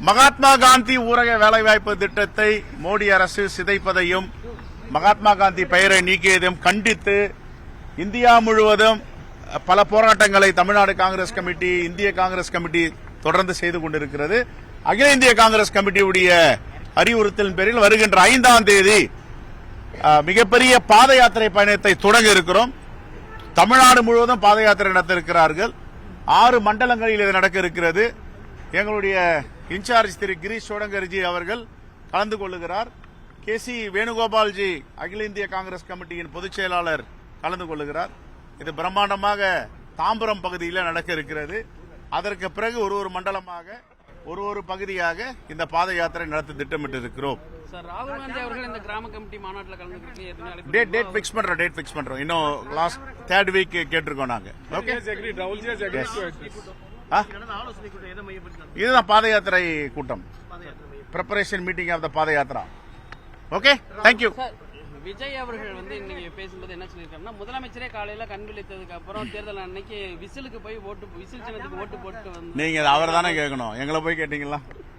மகாத்மா காந்தி ஊரக வேலைவாய்ப்பு திட்டத்தை மோடி அரசு சிதைப்பதையும் மகாத்மா காந்தி பெயரை நீக்கியதையும் கண்டித்து இந்தியா முழுவதும் பல போராட்டங்களை தமிழ்நாடு காங்கிரஸ் கமிட்டி, இந்திய காங்கிரஸ் கமிட்டி தொடர்ந்து செய்து கொண்டிருக்கிறது. அகில இந்திய காங்கிரஸ் கமிட்டியுடைய அறிவுறுத்தலின் பேரில் வருகின்ற 5ஆம் தேதி மிகப்பெரிய பாத யாத்திரை பயணத்தை தொடங்க இருக்கிறோம். தமிழ்நாடு முழுவதும் பாத யாத்திரை நடத்த இருக்கிறார்கள். 6 மண்டலங்களில் இது நடக்க இருக்கிறது. எங்களுடைய இன்சார்ஜ் திரு கிரீஷ் சோடங்கர்ஜி அவர்கள் கலந்து கொள்ளுகிறார். கே.சி. வேணுகோபால்ஜி அகில இந்திய காங்கிரஸ் கமிட்டியின் பொதுச் செயலாளர் கலந்து கொள்ளுகிறார். இது பிரம்மாண்டமாக தாம்பரம் பகுதியில் நடக்க இருக்கிறது. அதற்கு பிறகு ஒரு மண்டலமாக ஒரு பகுதியாக இந்த பாத யாத்திரை நடத்த திட்டமிட்டு இருக்கிறோம். ராகுல் காந்தி அவர்கள் இந்த கிராம கமிட்டி மாநாட்டில் கலந்து டேட் பிக்ஸ் பண்றோம். இன்னும் லாஸ்ட் 3rd வீக் கேட்டிருக்கோம் நாங்க. ஓகே, இதுதான் பாத யாத்திரை கூட்டம், பிரிப்பரேஷன் மீட்டிங் ஆஃப் த பாத யாத்திரா. Okay, thank you. விஜய் அவர்கள் இன்னைக்கு பேசும்போது என்ன சொல்லியிருக்காருன்னா, முதலமைச்சரே காலையில கண் விழித்ததுக்கு அப்புறம் தேர்தல் அன்னைக்கு விசிலுக்கு போய் விசில் சின்னத்துக்கு ஓட்டு போட்டு வந்து. நீங்க அவர் தானே கேட்கணும், எங்களை போய் கேட்டீங்களா?